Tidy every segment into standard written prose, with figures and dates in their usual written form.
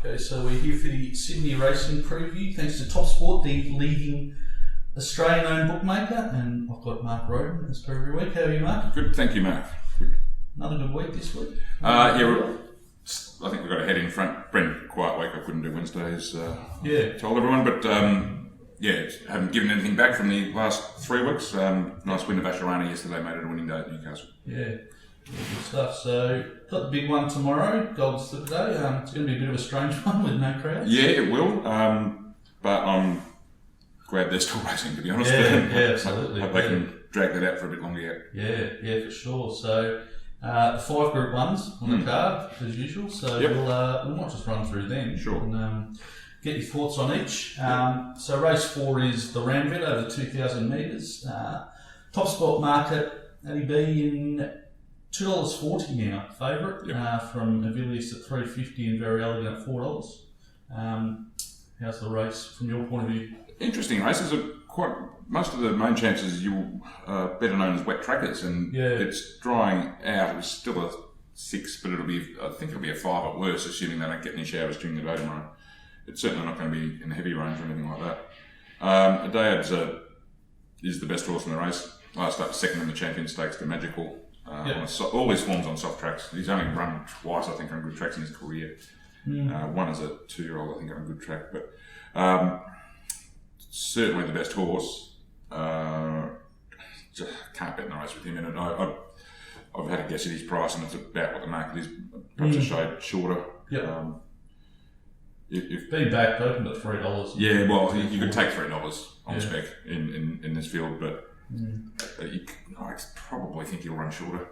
Okay, so we're here for the Sydney Racing Preview. Thanks to Top Sport, the leading Australian-owned bookmaker, and I've got Mark Rhoden as per every week. How are you, Mark? Good, thank you, Mark. Another good week this week. I think we've got a head in front. Brent, quiet week. I couldn't do Wednesdays. Told everyone, but haven't given anything back from the last 3 weeks. Nice win of Asharana yesterday, made it a winning day at Newcastle. Yeah, good stuff. So, got the big one tomorrow, Golden Slipper Day. It's going to be a bit of a strange one with no crowds. Yeah, it will. But I'm glad they're still racing, to be honest. Absolutely. Hope they can drag that out for a bit longer yet. Yeah, for sure. So, the 5 Group 1s on the card, as usual. So, we might just run through them. Sure. And, get your thoughts on each. So, race 4 is the Ramjet over 2,000 metres. Top Spot market, ADB in $2.40 now, favourite, from Avilius at $3.50 and Very Elegant at $4. How's the race from your point of view? Interesting races. Most of the main chances you better known as wet trackers, and it's drying out. It's still a 6, but I think it'll be a 5 at worst, assuming they don't get any showers during the day tomorrow. It's certainly not going to be in the heavy rains or anything like that. Adayab's is the best horse in the race. Last up second in the Champion Stakes to Magical. All his forms on soft tracks. He's only run twice, I think, on good tracks in his career. One as a 2-year-old, I think, on a good track. But certainly the best horse. Just can't bet in the race with him in it. I've had a guess at his price, and it's about what the market is. Perhaps a shade shorter. If being back open at $3. Yeah, well, you could take $3 on spec in this field, but I probably think he'll run shorter.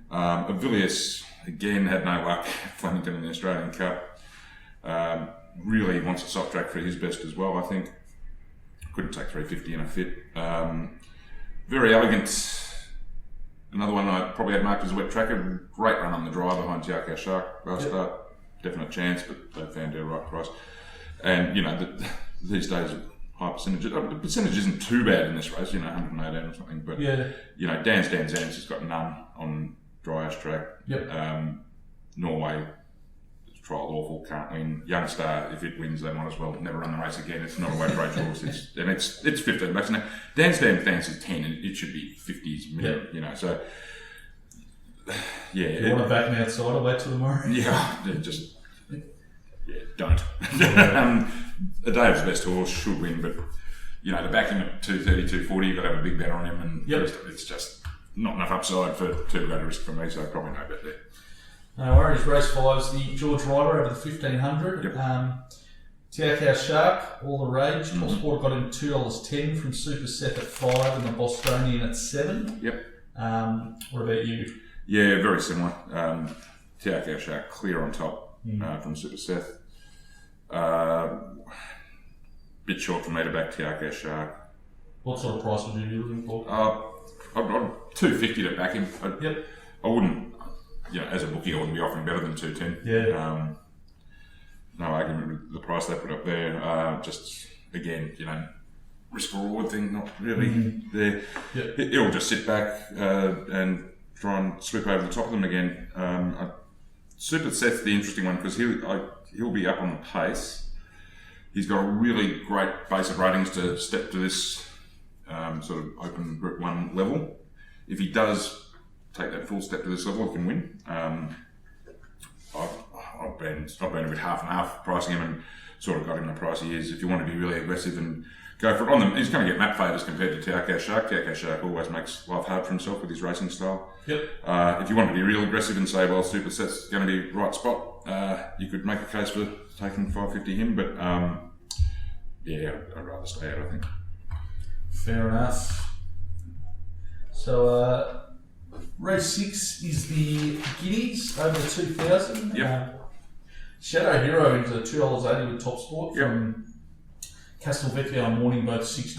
Avilius, again, had no luck. Flemington in the Australian Cup. Really wants a soft track for his best as well, I think. Couldn't take $3.50 in a fit. Very Elegant. Another one I probably had marked as a wet tracker. Great run on the dry behind Tiako Shark last start. Definite chance, but they found their right price. And, these days, high percentage. The percentage isn't too bad in this race, 118 or something. But, Dan's has got none on dry ash track. Norway, trial awful, can't win. Youngstar, if it wins, they might as well never run the race again. It's not a weight range horse. It's $15 now. Dan's fancy 10, and it should be 50s minimum, so... Yeah, do you want to back me outside or wait till tomorrow? Don't. Dave's best horse should win, but to back him at 230, 240, you've got to have a big bet on him, and it's just not enough upside for too great a risk for me, so probably no bet there. No worries. Race 5 is the George Ryder over the 1500. Tiako Shark, all the rage. Top Sport got him $2.10 from Super Seth at 5 and the Bostonian at 7. What about you? Yeah, very similar. Tiako Shark clear on top from Super Seth. Bit short for me to back Tiako Shark. What sort of price would you be looking for? I'd $2.50 to back him. I wouldn't, as a bookie, I wouldn't be offering better than $2.10. No argument with the price they put up there. Just again, risk reward thing, not really there. It'll just sit back and try and swoop over the top of them again. Super Seth's the interesting one because he'll be up on the pace. He's got a really great base of ratings to step to this sort of open Group 1 level. If he does take that full step to this level, he can win. I've been a bit half and half pricing him and sort of got him the price he is. If you want to be really aggressive and go for it on them, he's going to get map favours compared to Tiako Shark. Tiako Shark always makes life hard for himself with his racing style. If you want to be real aggressive and say, well, Super Seth's going to be right spot, you could make a case for taking $5.50 him, but I'd rather stay out, I think. Fair enough. So, race 6 is the Guineas over the 2000. Shadow Hero into $2.80 with Top Sport from Castelvecchio on morning, both $6.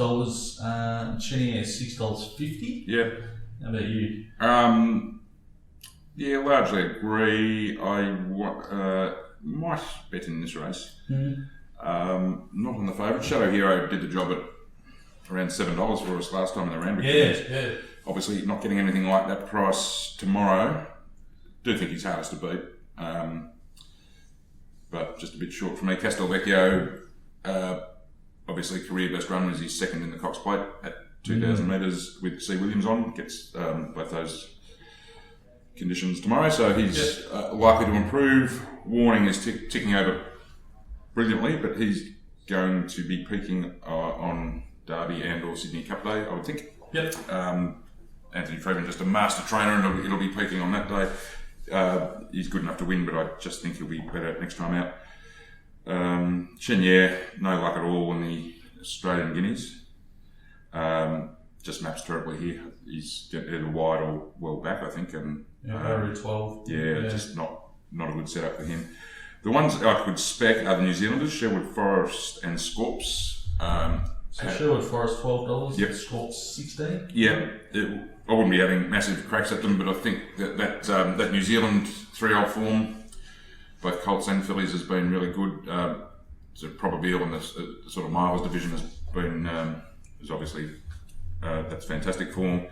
Chenier $6.50. How about you? Largely agree. I might bet in this race. Not on the favourite. Shadow Hero did the job at around $7 for us last time in the round. Obviously, not getting anything like that price tomorrow. Do think he's hardest to beat. But just a bit short for me. Castelvecchio, obviously career best run was his second in the Cox Plate at 2,000 metres with C. Williams on. Gets both those conditions tomorrow, so he's likely to improve. Warning is ticking over brilliantly, but he's going to be peaking on Derby and or Sydney Cup Day, I would think. Yep. Anthony Freeman, just a master trainer, and it'll be peaking on that day. He's good enough to win, but I just think he'll be better next time out. Chenier, no luck at all in the Australian Guineas. Just maps terribly here. He's either wide or well back, I think, and over 12. Just not a good setup for him. The ones I could spec are the New Zealanders, Sherwood Forest and Scorps. So Sherwood Forest $12, yep. Scorps 16. Yeah, I wouldn't be having massive cracks at them, but I think that New Zealand 3-0 form, both Colts and fillies, has been really good. So probably in the sort of miles division is obviously that's fantastic form.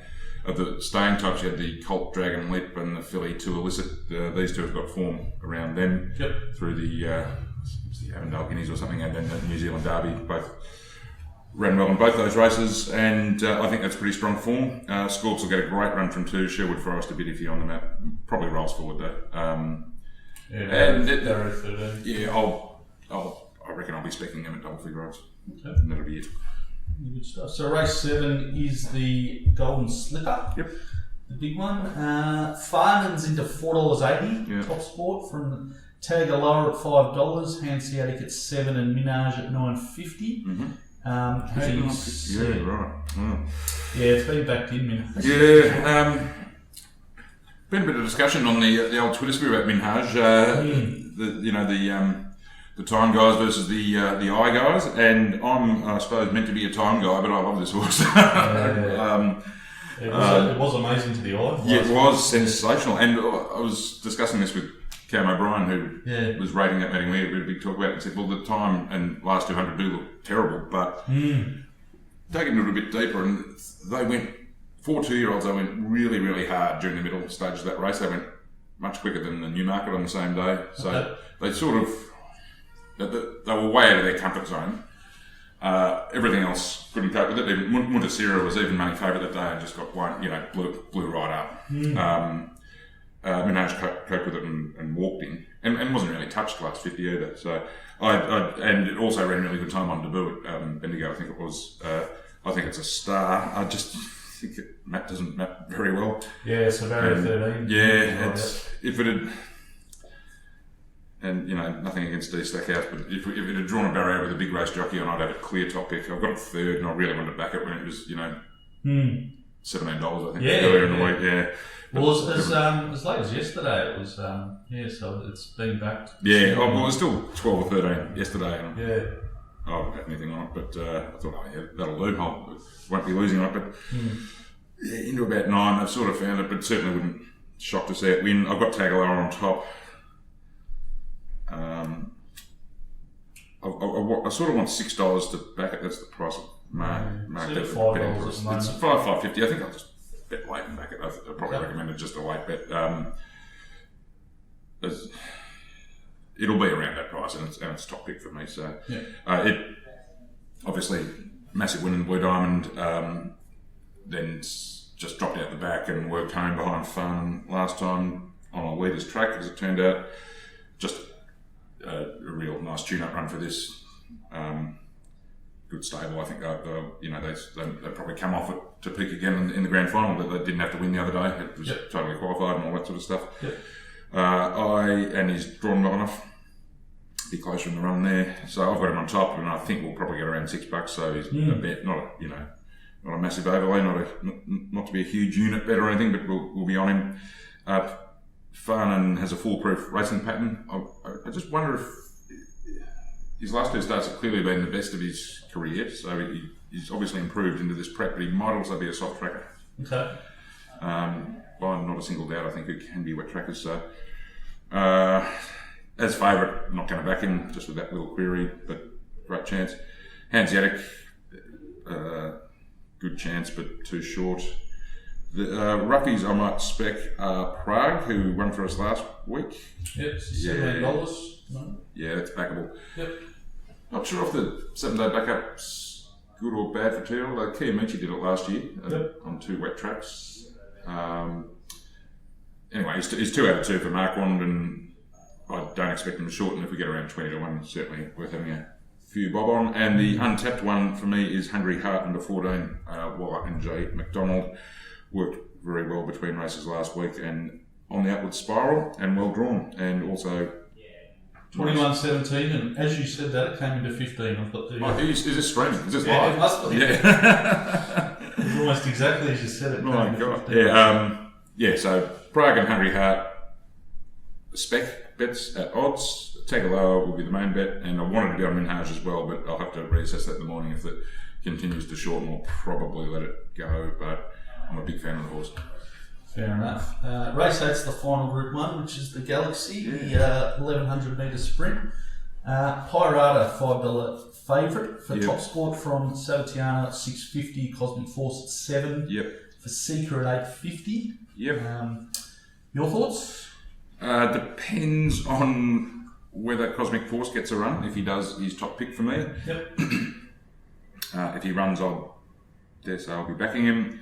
Of the staying types, you had the Colt Dragon Leap and the filly To Illicit. These two have got form around them through the Avondale Guineas or something, and then the New Zealand Derby. Both ran well in both those races, and I think that's pretty strong form. Scorps will get a great run from 2. Sherwood Forest a bit iffy on the map. Probably rolls forward though. They're 13. Yeah, I reckon I'll be specking them at double figure odds. Okay. And that'll be it. Good stuff. So race 7 is the Golden Slipper. Yep. The big one. Farnham's into $4.80. Top Sport from Tagaloa at $5. Hanseatic at 7 and Minaj at $9.50. Mm-hmm. How do you see? Yeah, right. Oh. Yeah, it's been backed in, Minaj. Yeah. Been a bit of discussion on the old Twitter sphere about Minhaj. The time guys versus the eye guys, and I'm, I suppose, meant to be a time guy, but I love this horse. It was amazing to the eye. Yeah, it was sensational, and I was discussing this with Cam O'Brien, who was rating that meeting. We had a big talk about it and said, well, the time and last 200 do look terrible, but taking it a bit deeper, and they went, 4 2-year-olds, they went really, really hard during the middle stages of that race. They went much quicker than the Newmarket on the same day, so they sort of, they were way out of their comfort zone. Everything else couldn't cope with it. Even Muntasira was even money favourite that day and just got one, blew right up. Minaj coped with it and walked in, and wasn't really touched last 50 either. So and it also ran really good time on debut at Bendigo. I think it was. I think it's a star. I just think it doesn't map very well. Yeah, so very 13. Yeah, if it had. And, nothing against D Stackhouse, but if it had drawn a barrier with a big race jockey on, I'd have a clear top pick. I've got it 3rd, and I really wanted to back it when it was, $17, I think, earlier in the week. Yeah. Well, as late as yesterday, it was, so it's been backed. Yeah, well, it was still 12 or 13 yesterday. And I haven't had anything on it, but I thought, that'll do. I won't be losing on it, but into about 9, I've sort of found it, but certainly wouldn't shock to see it win. I've got Tagaloa on top. I sort of want $6 to back it. That's the price of Mark. It's $5 It's $5.50. I think I'll just bet late and back it. I'd probably recommend it just a late bet. It'll be around that price, and it's top pick for me. So it obviously massive win in Blue Diamond. Then just dropped out the back and worked home behind Fun last time on a leader's track, as it turned out. Just a real nice tune-up run for this. Good stable, I think. They probably come off it to peak again in the grand final, but they didn't have to win the other day. It was totally qualified and all that sort of stuff. And he's drawn well enough to be closer in the run there. So I've got him on top, and I think we'll probably get around $6. So he's a bet, not a massive overlay, not to be a huge unit bet or anything, but we'll be on him. Farnan has a foolproof racing pattern. I just wonder if his last 2 starts have clearly been the best of his career, so he's obviously improved into this prep, but he might also be a soft tracker. Okay. By not a single doubt, I think he can be wet trackers. So, as favourite, I'm not going to back him just with that little query, but great chance. Hanseatic, good chance, but too short. The roughies I might spec Prague, who won for us last week. Yep, $7. yeah, it's backable. Yep. Not sure if the 7-day backup's good or bad for Tyrrell. Like Kiamichi did it last year on 2 wet tracks. Anyway, he's 2 out of 2 for Mark Rhoden, and I don't expect him to shorten if we get around 20 to 1. Certainly worth having a few bob on. And the untapped one for me is Hungry Heart number 14. Waller and J. McDonald worked very well between races last week and on the upward spiral and well drawn. And also 21.17, and as you said that, it came into 15. I thought, is this streaming? Is this yeah, live? it must be. Yeah. It was almost exactly as you said it. My God. Yeah, so Prague and Hungry Heart spec bets at odds. Tagaloa will be the main bet, and I wanted to be on Minhaj as well, but I'll have to reassess that in the morning. If it continues to shorten, I'll probably let it go, but I'm a big fan of the horse. Fair enough. Race 8's the final Group 1, which is the Galaxy, the 1100 metre sprint. Pirata, $5 favourite for Top Sport from Savatiano at $6.50, Cosmic Force at $7, for Seeker at $8.50. Your thoughts? Depends on whether Cosmic Force gets a run. If he does, he's top pick for me. If he runs, I'll be backing him.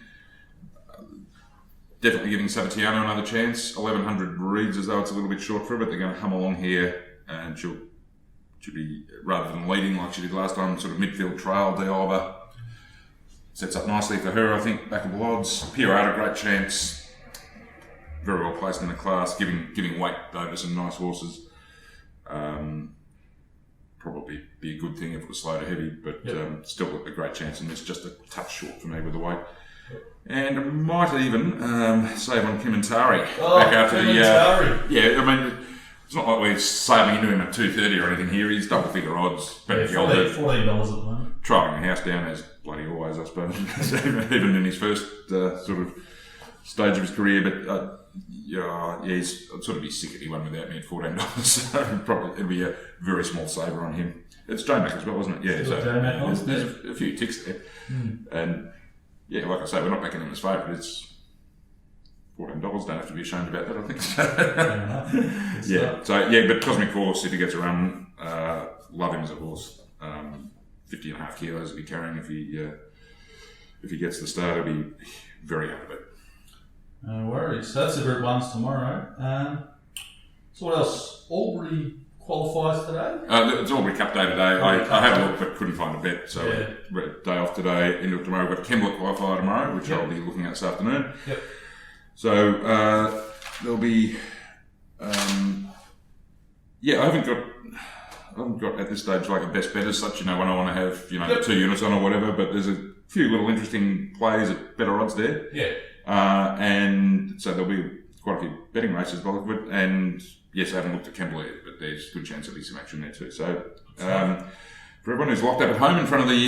Definitely giving Savatiano another chance. 1100 reads as though it's a little bit short for her, but they're going to hum along here, and she'll be, rather than leading like she did last time, sort of midfield trail. Dialba sets up nicely for her, I think. Backable odds. Pirata, great chance. Very well placed in the class, giving weight though to some nice horses. Probably be a good thing if it was slow to heavy, but still a great chance, and it's just a touch short for me with the weight. And I might even save on Kimantari back after the. I mean, it's not like we're sailing into him at 2.30 or anything here. He's double figure odds. $14 at the moment. Trailing the house down as bloody always, I suppose. Even in his first sort of stage of his career, but he's I'd sort of be sick if he won without me at $14. So probably it'll be a very small saver on him. It's J-Mac as well, wasn't it? Yeah, so there's a few ticks there, and. Yeah, like I say, we're not backing him as favourite. It's $14. Don't have to be ashamed about that, I think. But Cosmic Force, if he gets a run, love him as a horse. 50.5 kilos he'll be carrying if he gets the start. He'll be very out of it. No worries. So that's the Group 1s tomorrow. So what else? Albury qualifies today? It's Albury Cup day today. I had a look but couldn't find a bet, so day off today, into tomorrow. We've got Kembla qualifier tomorrow, which I'll be looking at this afternoon. So there'll be I haven't got at this stage like a best bet as such, when I want to have the 2 units on or whatever, but there's a few little interesting plays at better odds there. And so there'll be quite a few betting races by the look of it, and yes, I haven't looked at Kembla yet, but there's a good chance there'll be some action there too. So, for everyone who's locked up at home in front of the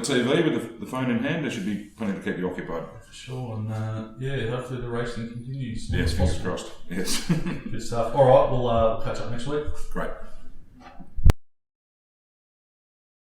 TV with the phone in hand, there should be plenty to keep you occupied. For sure, and hopefully the racing continues. Yes, fingers crossed. Yes. Good stuff. All right, we'll catch up next week. Great.